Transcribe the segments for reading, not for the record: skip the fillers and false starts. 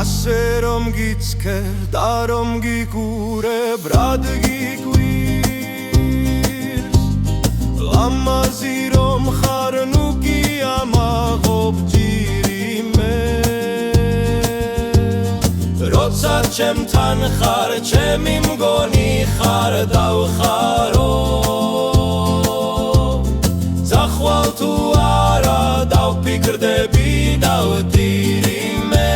ასე რომ გიცქერ და რომ გიგურებ რად გიგვირს ლამაზი რომ ხარ ნუ გიამაღობ ჯირიმე როცა ჩემთან ხარ ჩემი მგონი ხარ დავხარო ზახვალ თუ არა დავფიქრდები დავდირიმე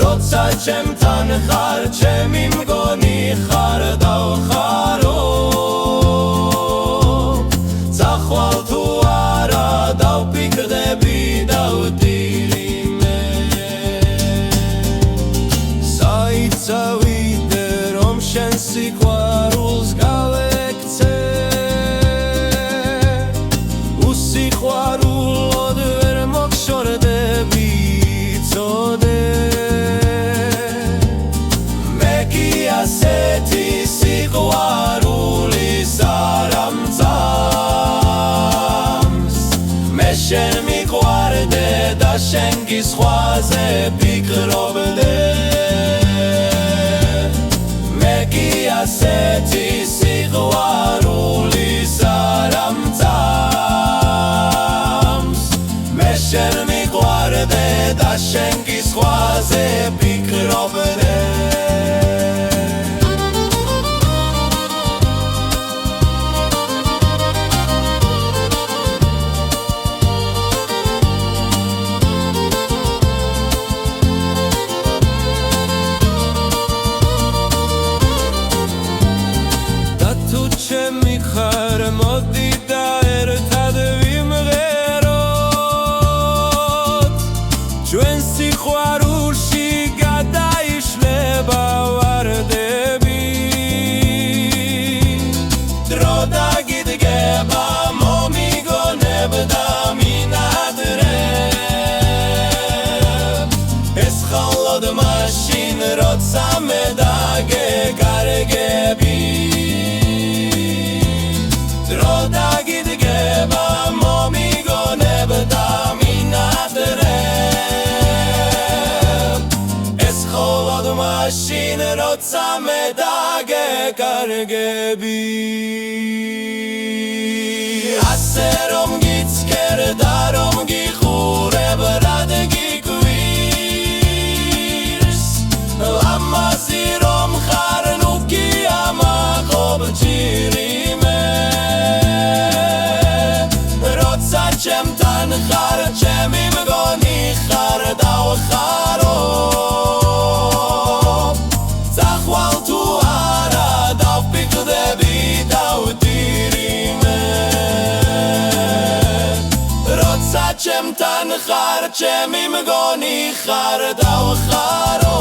როცა ჩემთან ხარ ჩემი მგონი ხარ დავხარო ზახვალ თუ არა დავფიქრდები დავდირიმე საიცავიდე რომ შენ სიყვარულს გავექცე უსიყვარულოდ ვერ მოგშორდები იცოდე მე კი ასეთი სიყვარულის არ ამწამს მე შენ მიყვარდე და შენ გისხვაზე ფიქრობდე მე კი ასეთი სიყვარულის არ ამწამს მე შენ მიყვარდე და შენ გისხვაზე ფიქრობდე ჩემი ხარ მოდი და ერთად ვიმღეროთ ჩვენ სიყვარულში გადაიშლება ვარდები დრო დაგიდგება მომიგონებ და მინადრებ ეს ხალოდ მაშინ როცა მე დაგეკარგები დრო დაგიდგება მომიგონებ და მინადრებ ეს მხოლოდ მაშინ როცა მე დაგეკარგები ასე რომ გიცქერ და რომ გიხურებ რად გიგვირს ლამაზი რომ ხარ ნუ გიამაღობ ჯირიმე ჩემთან ხარ ჩემი მგონი ხარ დავხარო ზახვალ თუ არა დავფიქრდები დავდირიმე როცა ჩემთან ხარ ჩემი მგონი ხარ დავხარო